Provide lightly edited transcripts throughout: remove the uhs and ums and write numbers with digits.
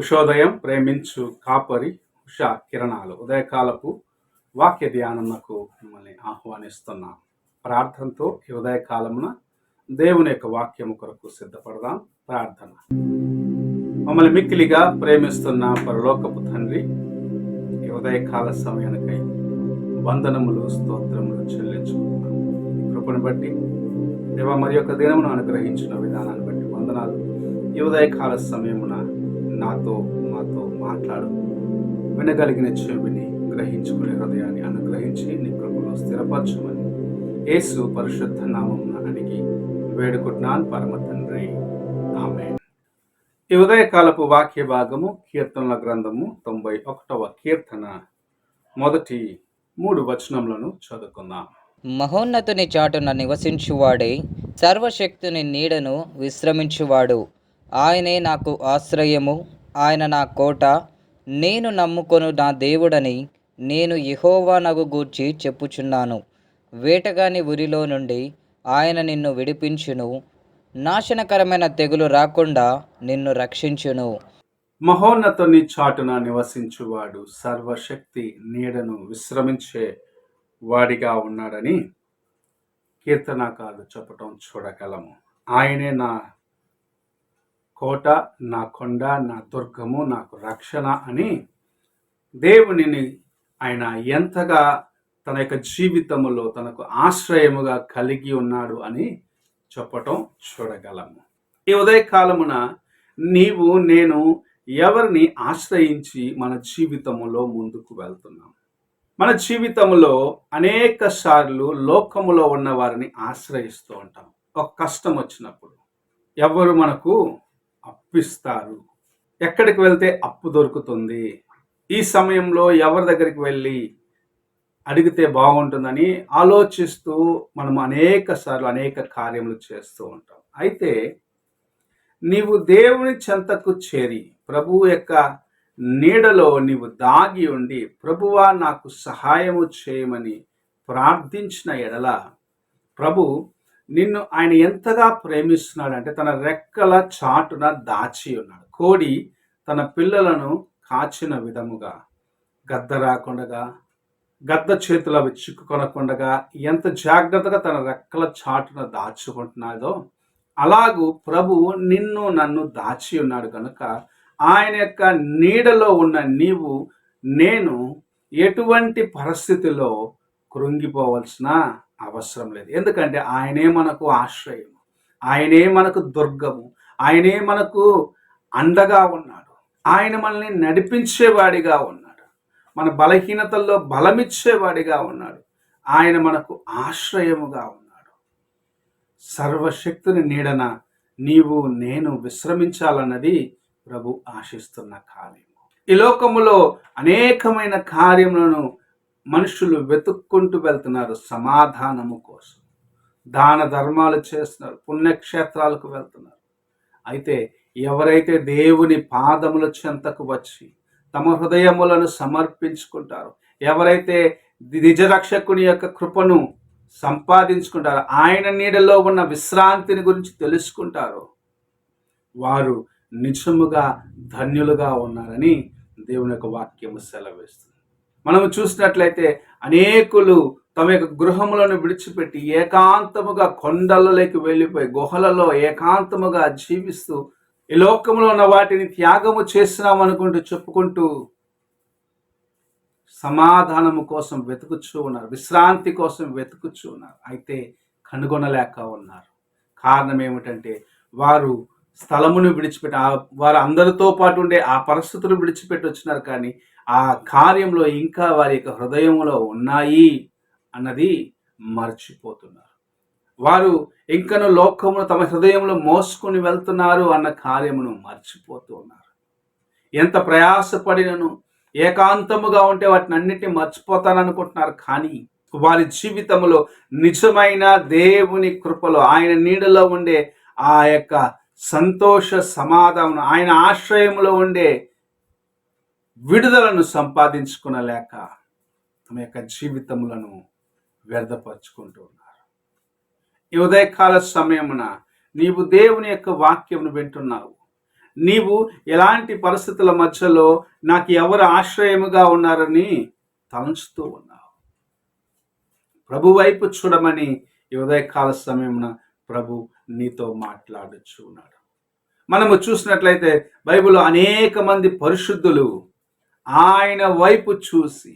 ఉషోదయం ప్రేమించు కాపరి ఉషా కిరణాలు ఉదయకాలపు వాక్య ధ్యానమునకు మిమ్మల్ని ఆహ్వానిస్తున్నాం. ప్రార్థనతో ఈ ఉదయకాలమున దేవుని యొక్క వాక్యము కొరకు సిద్ధపడదాం. ప్రార్థన. మమ్మల్ని మిక్కిలిగా ప్రేమిస్తున్న పరలోకపు తండ్రి, ఈ ఉదయకాల సమయానికై వందనములు స్తోత్రములు చెల్లించుకుంటున్నాం. కృపను బట్టి దేవ మరి యొక్క దినమును అనుగ్రహించిన విధానాన్ని బట్టి వందనాలు. ఈ ఉదయకాల సమయమున మాతో మాట్లాడు, వినగలిగిన చెవిని గ్రహించుకునే హృదయాన్ని అనుగ్రహించి నీ కృపలో స్థిరపరచమని యేసు పరిశుద్ధ నామమున అడిగి వేడుకుంటున్నాను పరమ తండ్రి, ఆమేన్. ఈ ఉదయకాలపు వాక్య భాగము కీర్తనల గ్రంథము 91వ కీర్తన మొదటి 3 వచనములను చదువుకుందాం. మహోన్నతుని చాటున నివసించువాడే, సర్వశక్తుని నీడను విశ్రమించువాడు. ఆయనే నాకు ఆశ్రయము, ఆయన నా కోట, నేను నమ్ముకొను నా దేవుడని నేను యెహోవానగు గూర్చి చెప్పుచున్నాను. వేటగాని ఉరిలో నుండి ఆయన నిన్ను విడిపించును, నాశనకరమైన తెగులు రాకుండా నిన్ను రక్షించును. మహోన్నతుని చాటున నివసించువాడు సర్వశక్తి నీడను విశ్రమించే వాడిగా ఉన్నాడని కీర్తనకారుడు చెప్పటం చూడగలము. ఆయనే నా కోట, నా కొండ, నా దుర్గము, నాకు రక్షణ అని దేవునిని ఆయన ఎంతగా తన యొక్క జీవితములో తనకు ఆశ్రయముగా కలిగి ఉన్నాడు అని చెప్పటం చూడగలము. ఈ ఉదయకాలమున నీవు నేను ఎవరిని ఆశ్రయించి మన జీవితములో ముందుకు వెళ్తున్నాం? మన జీవితంలో అనేక సార్లు లోకములో ఉన్న వారిని ఆశ్రయిస్తూ ఉంటాం. ఒక కష్టం వచ్చినప్పుడు ఎవరు మనకు అప్పిస్తారు, ఎక్కడికి వెళ్తే అప్పు దొరుకుతుంది, ఈ సమయంలో ఎవరి దగ్గరికి వెళ్ళి అడిగితే బాగుంటుందని ఆలోచిస్తూ మనం అనేక సార్లు అనేక కార్యములు చేస్తూ ఉంటాం. అయితే నీవు దేవుని చెంతకు చేరి ప్రభువు యొక్క నీడలో నీవు దాగి ఉండి ప్రభువా నాకు సహాయము చేయమని ప్రార్థించిన ఎడల ప్రభు నిన్ను ఆయన ఎంతగా ప్రేమిస్తున్నాడు అంటే తన రెక్కల చాటున దాచి ఉన్నాడు. కోడి తన పిల్లలను కాచిన విధముగా, గద్ద రాకుండగా, గద్ద చేతులు అవి చిక్కుకొనకుండగా ఎంత జాగ్రత్తగా తన రెక్కల చాటున దాచుకుంటున్నాడో అలాగూ ప్రభు నిన్ను నన్ను దాచి ఉన్నాడు కనుక ఆయన యొక్క నీడలో ఉన్న నీవు నేను ఎటువంటి పరిస్థితిలో కృంగిపోవలసిన అవసరం లేదు. ఎందుకంటే ఆయనే మనకు ఆశ్రయం, ఆయనే మనకు దుర్గము, ఆయనే మనకు అండగా ఉన్నాడు. ఆయన మనల్ని నడిపించేవాడిగా ఉన్నాడు, మన బలహీనతల్లో బలమిచ్చేవాడిగా ఉన్నాడు. ఆయన మనకు ఆశ్రయముగా ఉన్నాడు. సర్వశక్తిని నీడన నీవు నేను విశ్రమించాలన్నది ప్రభు ఆశిస్తున్న కార్యము. ఈ లోకములో అనేకమైన కార్యములను మనుషులు వెతుక్కుంటూ వెళ్తున్నారు. సమాధానము కోసం దాన ధర్మాలు చేస్తున్నారు, పుణ్యక్షేత్రాలకు వెళ్తున్నారు. అయితే ఎవరైతే దేవుని పాదముల చెంతకు వచ్చి తమ హృదయములను సమర్పించుకుంటారో, ఎవరైతే నిజరక్షకుని యొక్క కృపను సంపాదించుకుంటారో, ఆయన నీడలో ఉన్న విశ్రాంతిని గురించి తెలుసుకుంటారో వారు నిజముగా ధన్యులుగా ఉన్నారని దేవుని యొక్క వాక్యము సెలవిస్తుంది. మనము చూసినట్లయితే అనేకులు తమ యొక్క గృహములను విడిచిపెట్టి ఏకాంతముగా కొండలలోకి వెళ్ళిపోయి గుహలలో ఏకాంతముగా జీవిస్తూ ఈ లోకంలో ఉన్న వాటిని త్యాగము చేస్తున్నాం అనుకుంటూ చెప్పుకుంటూ సమాధానము కోసం వెతుకుచూ ఉన్నారు, విశ్రాంతి కోసం వెతుకుచూ ఉన్నారు. అయితే కనుగొనలేక ఉన్నారు. కారణం ఏమిటంటే వారు స్థలమును విడిచిపెట్టి వారు అందరితో పాటు ఉండే ఆ పరిస్థితులు విడిచిపెట్టి వచ్చినారు, కానీ ఆ కార్యంలో ఇంకా వారి యొక్క హృదయంలో ఉన్నాయి అన్నది మర్చిపోతున్నారు. వారు ఇంకను లోకమును తమ హృదయంలో మోసుకొని వెళ్తున్నారు అన్న కార్యమును మర్చిపోతూ ఉన్నారు. ఎంత ప్రయాసపడినను ఏకాంతముగా ఉంటే వాటిని అన్నిటిని మర్చిపోతాననుకుంటున్నారు. కానీ వారి జీవితంలో నిజమైన దేవుని కృపలో ఆయన నీడలో ఉండే ఆ యొక్క సంతోష సమాధానం, ఆయన ఆశ్రయంలో ఉండే విడుదలను సంపాదించుకునలేక తమ యొక్క జీవితములను వ్యర్థపరుచుకుంటూ ఉన్నారు. ఈ ఉదయకాల సమయమున నీవు దేవుని యొక్క వాక్యమును వింటున్నావు. నీవు ఎలాంటి పరిస్థితుల మధ్యలో నాకు ఎవరు ఆశ్రయముగా ఉన్నారని తలంచుతూ ఉన్నావు. ప్రభు వైపు చూడమని ఈ ఉదయకాల సమయమున ప్రభు నీతో మాట్లాడుచు ఉన్నాడు. మనము చూసినట్లయితే బైబిల్లో అనేక మంది పరిశుద్ధులు ఆయన వైపు చూసి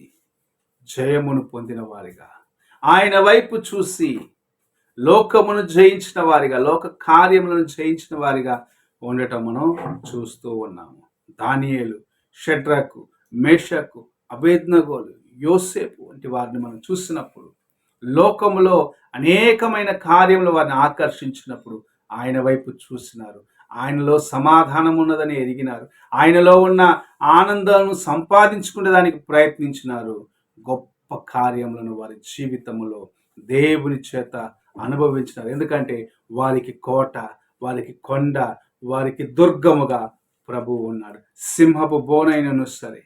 జయమును పొందిన వారిగా, ఆయన వైపు చూసి లోకమును జయించిన వారిగా, లోక కార్యములను జయించిన వారిగా ఉండటం మనం చూస్తూ ఉన్నాము. దానియేలు, షడ్రకు, మేషకు, అబేద్నగోలు, యోసేపు వంటి వారిని మనం చూసినప్పుడు లోకములో అనేకమైన కార్యములు వారిని ఆకర్షించినప్పుడు ఆయన వైపు చూసినారు. ఆయనలో సమాధానం ఉన్నదని ఎరిగినారు. ఆయనలో ఉన్న ఆనందాలను సంపాదించుకునే దానికి ప్రయత్నించినారు. గొప్ప కార్యములను వారి జీవితంలో దేవుని చేత అనుభవించినారు. ఎందుకంటే వారికి కోట, వారికి కొండ, వారికి దుర్గముగా ప్రభువు ఉన్నాడు. సింహపు బోనైనను సరే,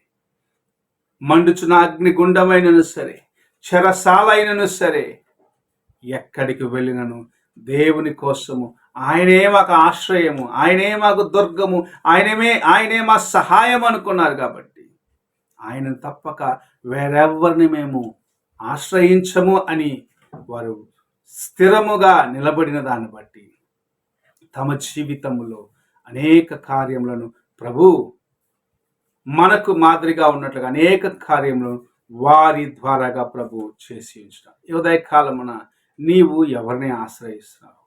మండుచున్న అగ్నిగుండమైనను సరే, చెరసాలైనను సరే, ఎక్కడికి వెళ్ళినను దేవుని కోసము ఆయనే మాకు ఆశ్రయము, ఆయనే మాకు దుర్గము, ఆయనే మా సహాయం అనుకున్నారు. కాబట్టి ఆయనను తప్పక వేరెవరిని మేము ఆశ్రయించము అని వారు స్థిరముగా నిలబడిన దాన్ని బట్టి తమ జీవితంలో అనేక కార్యములను ప్రభు మనకు మాదిరిగా ఉన్నట్లుగా అనేక కార్యములను వారి ద్వారాగా ప్రభు చేసి ఉంచుతారు. ఈ ఉదయకాలమున నీవు ఎవరిని ఆశ్రయిస్తున్నావు?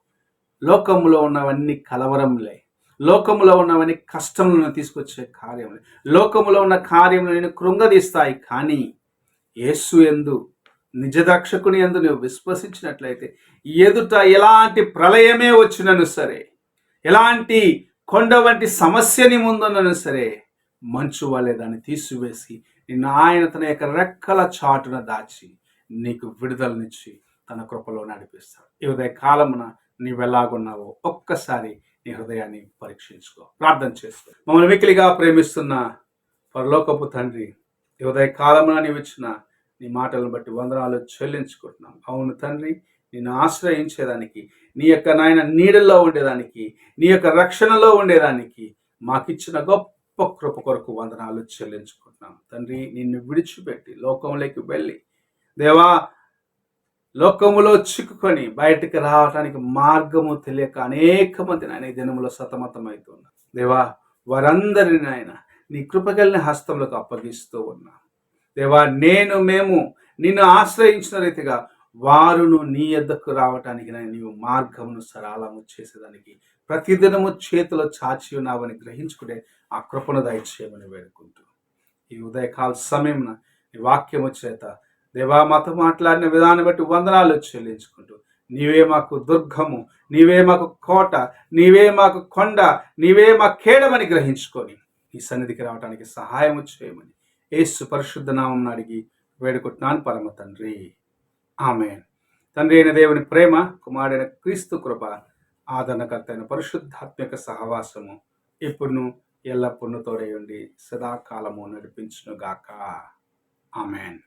లోకములో ఉన్నవన్నీ కలవరంలే, లోకములో ఉన్నవన్నీ కష్టములను తీసుకొచ్చే కార్యములే, లోకములో ఉన్న కార్యములను కృంగదీస్తాయి. కానీ యేసు యందు, నిజరక్షకుని యందు నువ్వు విశ్వసించినట్లయితే ఎదుట ఎలాంటి ప్రళయమే వచ్చినను సరే, ఎలాంటి కొండ వంటి సమస్యని ముందున్నను సరే, మంచు వలె దాన్ని తీసివేసి నిన్ను ఆయన తన యొక్క రెక్కల చాటున దాచి నీకు విడుదలనిచ్చి తన కృపలో నడిపిస్తాడు. ఈ ఉదయ కాలమున నీవెలాగున్నావో ఒక్కసారి నీ హృదయాన్ని పరీక్షించుకో, ప్రార్థన చేసుకో. మమ్మల్ని మిక్కిలిగా ప్రేమిస్తున్న పరలోకపు తండ్రి, ఈ ఉదయ కాలమున నీవు ఇచ్చిన నీ మాటలను బట్టి వందనాలు చెల్లించుకుంటున్నాం. అవును తండ్రి, నిన్ను ఆశ్రయించేదానికి, నీ యొక్క నాయన నీడల్లో ఉండేదానికి, నీ యొక్క రక్షణలో ఉండేదానికి మాకిచ్చిన గొప్ప కృప కొరకు వందనాలు చెల్లించుకుంటున్నాం. తండ్రి, నిన్ను విడిచిపెట్టి లోకంలోకి వెళ్ళి దేవా లోకములో చిక్కుకొని బయటికి రావడానికి మార్గము తెలియక అనేక మంది నాయన ఈ దినములో సతమతమవుతున్నారు. దేవా, వారందరిని ఆయన నీ కృపగలిగిన హస్తంలోకి అప్పగిస్తూ ఉన్నా. దేవా, మేము నిన్ను ఆశ్రయించిన రీతిగా వారును నీ యొద్దకు రావటానికి నీవు మార్గమును సరళము చేసేదానికి ప్రతిదినము చేతిలో చాచి ఉన్నావని గ్రహించుకునే ఆ కృపను దయచేయమని వేడుకుంటూ ఈ ఉదయకాల సమయమున నీ వాక్యము చేత దేవా మాతో మాట్లాడిన విధానం బట్టి వందనాలు చెల్లించుకుంటూ నీవే మాకు దుర్గము, నీవే మాకు కోట, నీవే మాకు కొండ, నీవే మా కేడమని గ్రహించుకొని ఈ సన్నిధికి రావడానికి సహాయం చేయమని యేసు పరిశుద్ధ నామమున అడిగి వేడుకుంటున్నాను పరమ తండ్రి, ఆమేన్. తండ్రి అయిన దేవుని ప్రేమ, కుమారుడైన క్రీస్తు కృప, ఆదరణకర్త అయిన పరిశుద్ధాత్మిక సహవాసము ఇప్పుడును ఎల్లప్పుడూ తోడై ఉండి సదాకాలము నడిపించును గాక. ఆమేన్.